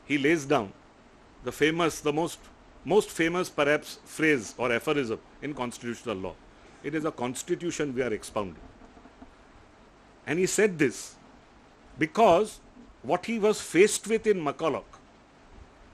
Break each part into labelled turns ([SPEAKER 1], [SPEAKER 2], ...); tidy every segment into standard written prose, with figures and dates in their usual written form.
[SPEAKER 1] he lays down the most famous perhaps phrase or aphorism in constitutional law. It is a constitution we are expounding. And he said this because what he was faced with in McCulloch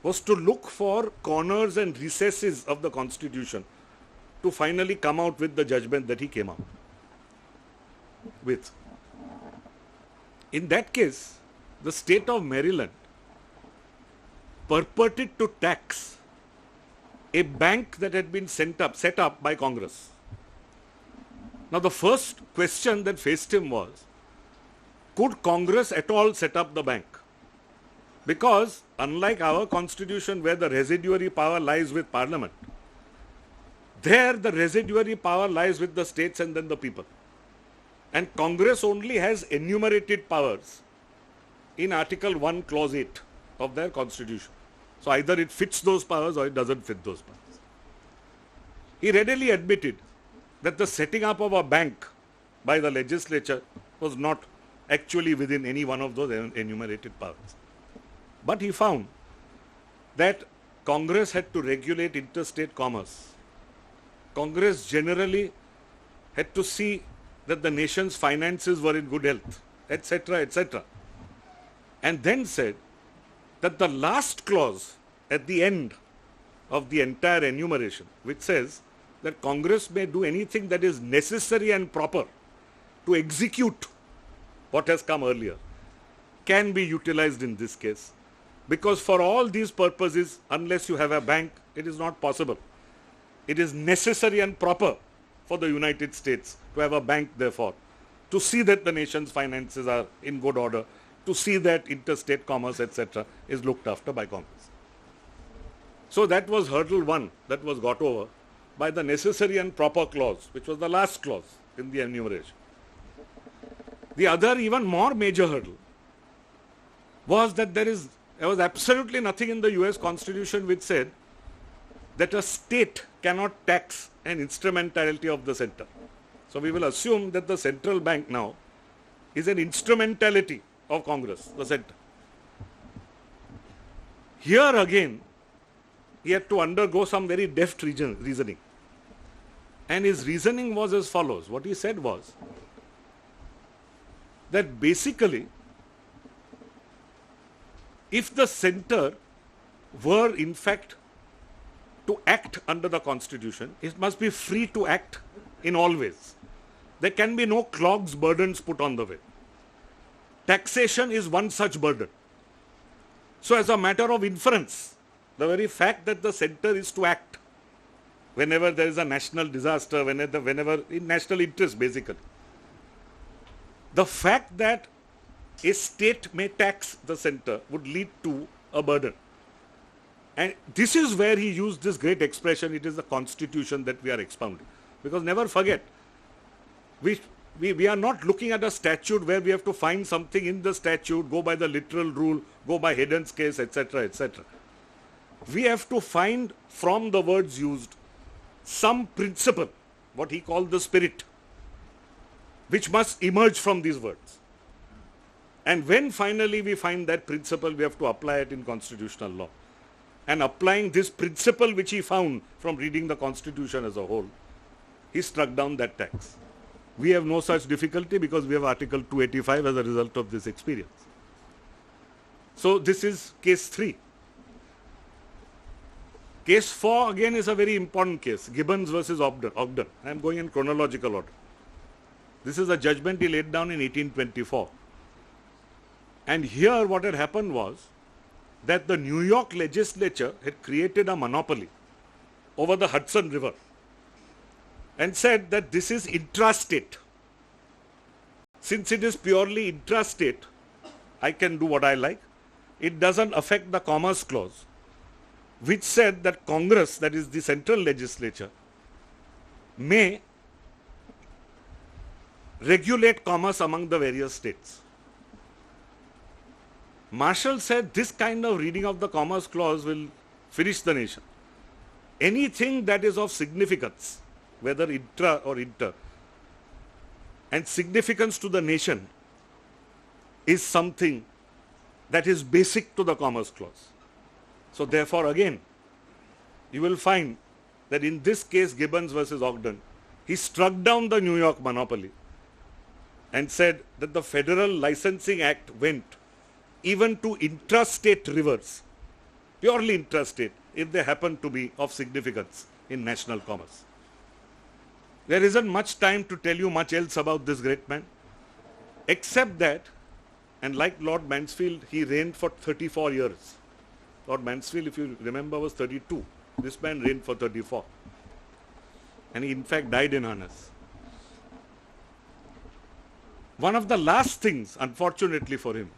[SPEAKER 1] was to look for corners and recesses of the constitution to finally come out with the judgment that he came out with. In that case, the state of Maryland purported to tax a bank that had been set up by Congress. Now the first question that faced him was, could Congress at all set up the bank? Because unlike our constitution where the residuary power lies with Parliament, there the residuary power lies with the states and then the people. And Congress only has enumerated powers in Article 1, Clause 8 of their constitution. So either it fits those powers or it doesn't fit those powers. He readily admitted that the setting up of a bank by the legislature was not actually within any one of those enumerated powers. But he found that Congress had to regulate interstate commerce. Congress generally had to see that the nation's finances were in good health, etc., etc. And then said that the last clause at the end of the entire enumeration, which says that Congress may do anything that is necessary and proper to execute what has come earlier, can be utilized in this case. Because for all these purposes, unless you have a bank, it is not possible. It is necessary and proper for the United States to have a bank, therefore, to see that the nation's finances are in good order, to see that interstate commerce, etc., is looked after by Congress. So that was hurdle one that was got over by the necessary and proper clause, which was the last clause in the enumeration. The other, even more major hurdle was that there was absolutely nothing in the US Constitution which said that a state cannot tax an instrumentality of the center. So we will assume that the central bank now is an instrumentality of Congress, the center. Here again, he had to undergo some very deft reasoning. And his reasoning was as follows. What he said was that basically, if the center were in fact to act under the Constitution, it must be free to act in all ways. There can be no clogs, burdens put on the way. Taxation is one such burden. So as a matter of inference, the very fact that the center is to act whenever there is a national disaster, whenever in national interest basically, the fact that a state may tax the center would lead to a burden. And this is where he used this great expression, it is the Constitution that we are expounding. Because never forget, we are not looking at a statute where we have to find something in the statute, go by the literal rule, go by Hayden's case, etc., etc. We have to find from the words used some principle, what he called the spirit, which must emerge from these words. And when finally we find that principle, we have to apply it in constitutional law. And applying this principle which he found from reading the Constitution as a whole, he struck down that tax. We have no such difficulty because we have Article 285 as a result of this experience. So this is case 3. Case 4 again is a very important case, Gibbons versus Ogden. I am going in chronological order. This is a judgment he laid down in 1824. And here what had happened was that the New York legislature had created a monopoly over the Hudson River and said that this is intrastate. Since it is purely intrastate, I can do what I like. It doesn't affect the Commerce Clause, which said that Congress, that is the central legislature, may regulate commerce among the various states. Marshall said this kind of reading of the Commerce Clause will finish the nation. Anything that is of significance, whether intra or inter, and significance to the nation is something that is basic to the Commerce Clause. So therefore, again, you will find that in this case, Gibbons versus Ogden, he struck down the New York monopoly and said that the Federal Licensing Act went even to intrastate rivers, purely intrastate, if they happen to be of significance in national commerce. There isn't much time to tell you much else about this great man, except that, and like Lord Mansfield, he reigned for 34 years. Lord Mansfield, if you remember, was 32. This man reigned for 34. And he in fact died in harness. One of the last things, unfortunately for him,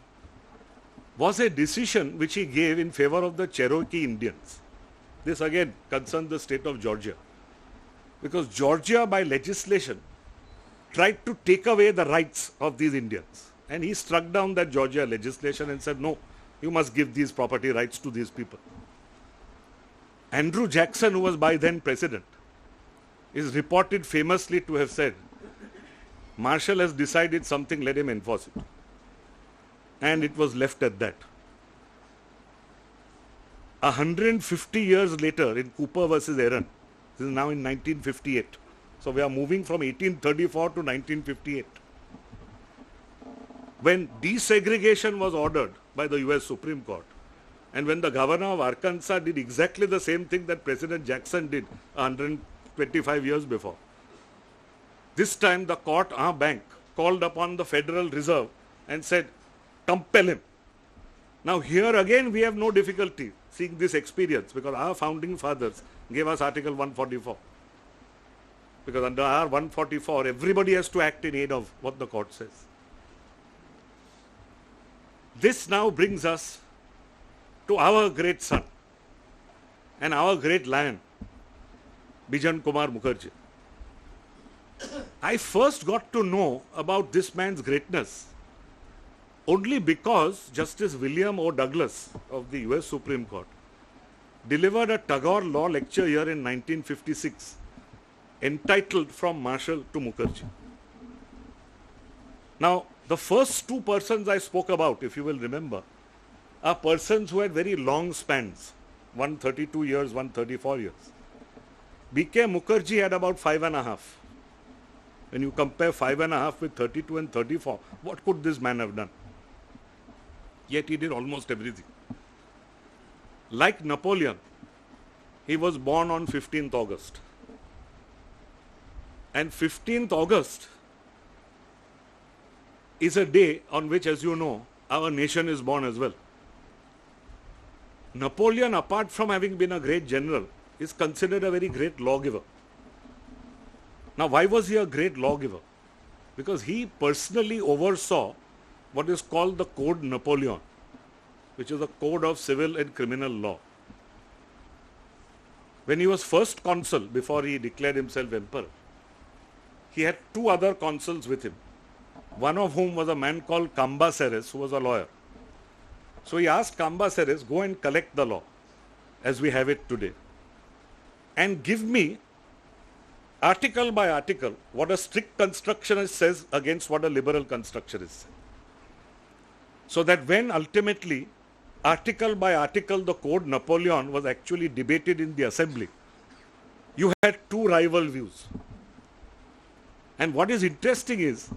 [SPEAKER 1] was a decision which he gave in favor of the Cherokee Indians. This again concerned the state of Georgia. Because Georgia, by legislation, tried to take away the rights of these Indians. And he struck down that Georgia legislation and said, no, you must give these property rights to these people. Andrew Jackson, who was by then president, is reported famously to have said, Marshall has decided something, let him enforce it. And it was left at that. 150 years later, in Cooper versus Aaron, this is now in 1958. So we are moving from 1834 to 1958. When desegregation was ordered by the US Supreme Court, and when the governor of Arkansas did exactly the same thing that President Jackson did 125 years before, this time the court en banc called upon the Federal Reserve and said, compel him. Now here again we have no difficulty seeing this experience because our founding fathers gave us Article 144. Because under our 144, everybody has to act in aid of what the court says. This now brings us to our great son and our great lion, Bijan Kumar Mukherjee. I first got to know about this man's greatness only because Justice William O. Douglas of the US Supreme Court delivered a Tagore law lecture here in 1956 entitled From Marshall to Mukherjee. Now, the first two persons I spoke about, if you will remember, are persons who had very long spans, 132 years, 134 years. B.K. Mukherjee had about 5.5. When you compare 5.5 with 32 and 34, what could this man have done? Yet he did almost everything. Like Napoleon, he was born on 15th August. And 15th August is a day on which, as you know, our nation is born as well. Napoleon, apart from having been a great general, is considered a very great lawgiver. Now, why was he a great lawgiver? Because he personally oversaw what is called the Code Napoleon, which is a code of civil and criminal law. When he was first consul, before he declared himself emperor, he had two other consuls with him, one of whom was a man called Cambaceres, who was a lawyer. So he asked Cambaceres, go and collect the law as we have it today and give me article by article what a strict constructionist says against what a liberal constructionist says. So that when ultimately article by article the Code Napoleon was actually debated in the assembly, you had two rival views. And what is interesting is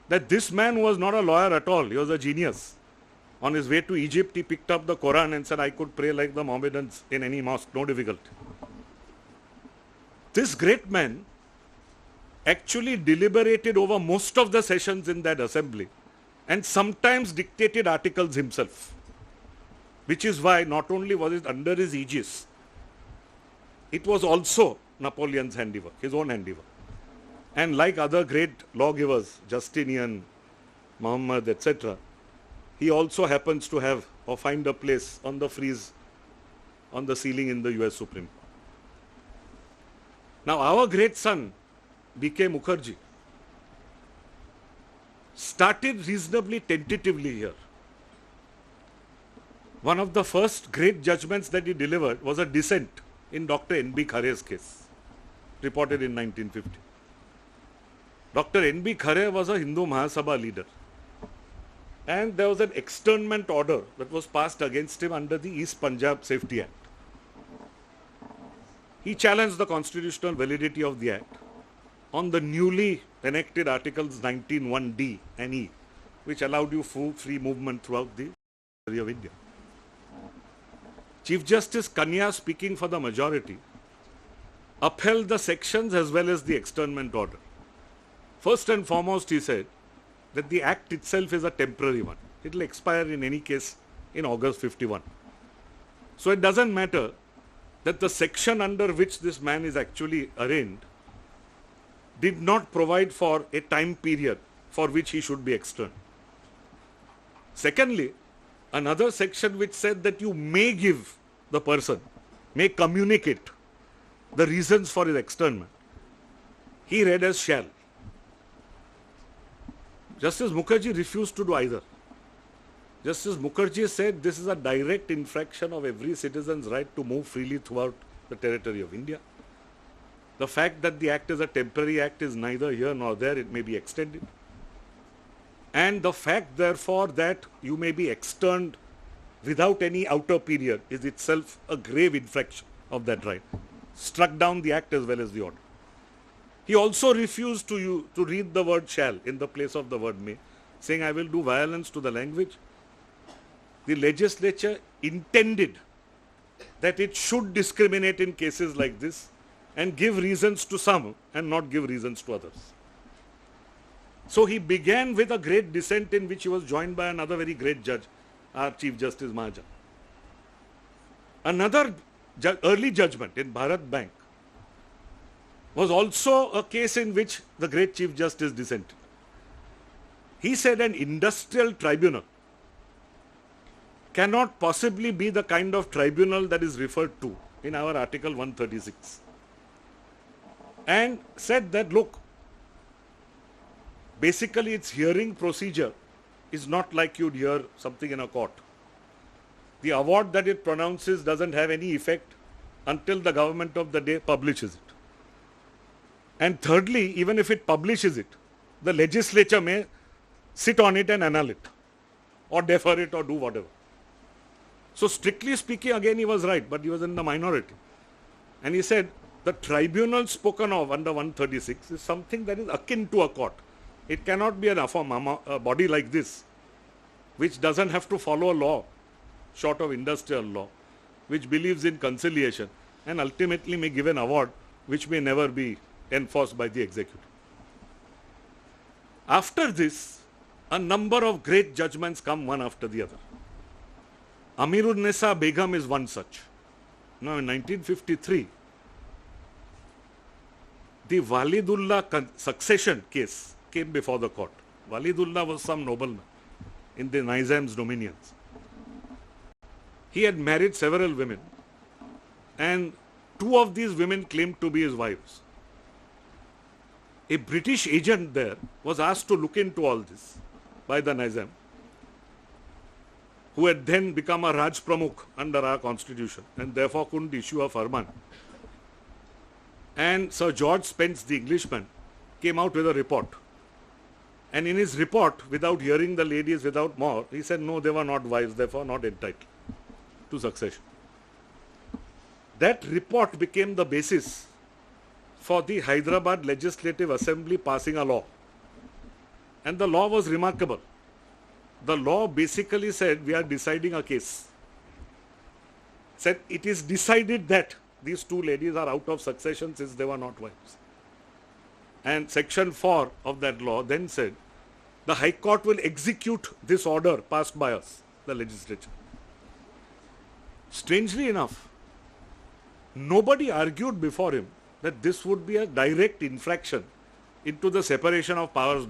[SPEAKER 1] that this man was not a lawyer at all, he was a genius. On his way to Egypt, he picked up the Quran and said, I could pray like the Mohammedans in any mosque, no difficulty. This great man actually deliberated over most of the sessions in that assembly and sometimes dictated articles himself, which is why not only was it under his aegis, it was also Napoleon's handiwork, his own handiwork. And like other great lawgivers, Justinian, Muhammad, etc., he also happens to have or find a place on the frieze on the ceiling in the US Supreme Court. Now, our great son, B.K. Mukherjee, started reasonably tentatively here. One of the first great judgments that he delivered was a dissent in Dr. N.B. Khare's case, reported in 1950. Dr. N.B. Khare was a Hindu Mahasabha leader. and there was an externment order that was passed against him under the East Punjab Safety Act. He challenged the constitutional validity of the act on the newly enacted Articles 19(1)(d) and (e), which allowed you free movement throughout the territory of India. Chief Justice Kanya, speaking for the majority, upheld the sections as well as the externment order. First and foremost, he said that the act itself is a temporary one. It will expire in any case in August 51. So it doesn't matter that the section under which this man is actually arraigned did not provide for a time period for which he should be externed. Secondly, another section which said that you may give the person, may communicate the reasons for his externment, he read as shall. Justice Mukherjee refused to do either. Justice Mukherjee said this is a direct infraction of every citizen's right to move freely throughout the territory of India. The fact that the act is a temporary act is neither here nor there, it may be extended. And the fact, therefore, that you may be externed without any outer period is itself a grave infraction of that right. Struck down the act as well as the order. He also refused to read the word shall in the place of the word may, saying I will do violence to the language. The legislature intended that it should discriminate in cases like this and give reasons to some and not give reasons to others. So he began with a great dissent in which he was joined by another very great judge, our Chief Justice Mahajan. Another early judgment in Bharat Bank was also a case in which the great Chief Justice dissented. He said an industrial tribunal cannot possibly be the kind of tribunal that is referred to in our Article 136. And said that, look, basically its hearing procedure is not like you'd hear something in a court. The award that it pronounces doesn't have any effect until the government of the day publishes it. And thirdly, even if it publishes it, the legislature may sit on it and annul it, or defer it, or do whatever. So strictly speaking, again he was right, but he was in the minority. And he said the tribunal spoken of under 136 is something that is akin to a court. It cannot be a body like this, which doesn't have to follow a law, short of industrial law, which believes in conciliation and ultimately may give an award which may never be enforced by the executive. After this, a number of great judgments come one after the other. Amirun-Nisa Begum is one such. Now in 1953, the Walidullah succession case came before the court. Walidullah was some nobleman in the Nizam's dominions. He had married several women, and two of these women claimed to be his wives. A British agent there was asked to look into all this by the Nizam, who had then become a Raj Pramukh under our constitution and therefore couldn't issue a farman. And Sir George Spence, the Englishman, came out with a report. And in his report, without hearing the ladies, without more, he said, no, they were not wives, therefore not entitled to succession. That report became the basis for the Hyderabad Legislative Assembly passing a law. And the law was remarkable. The law basically said, we are deciding a case. Said it is decided that these two ladies are out of succession since they were not wives. And section 4 of that law then said, the High Court will execute this order passed by us, the legislature. Strangely enough, nobody argued before him that this would be a direct infraction into the separation of powers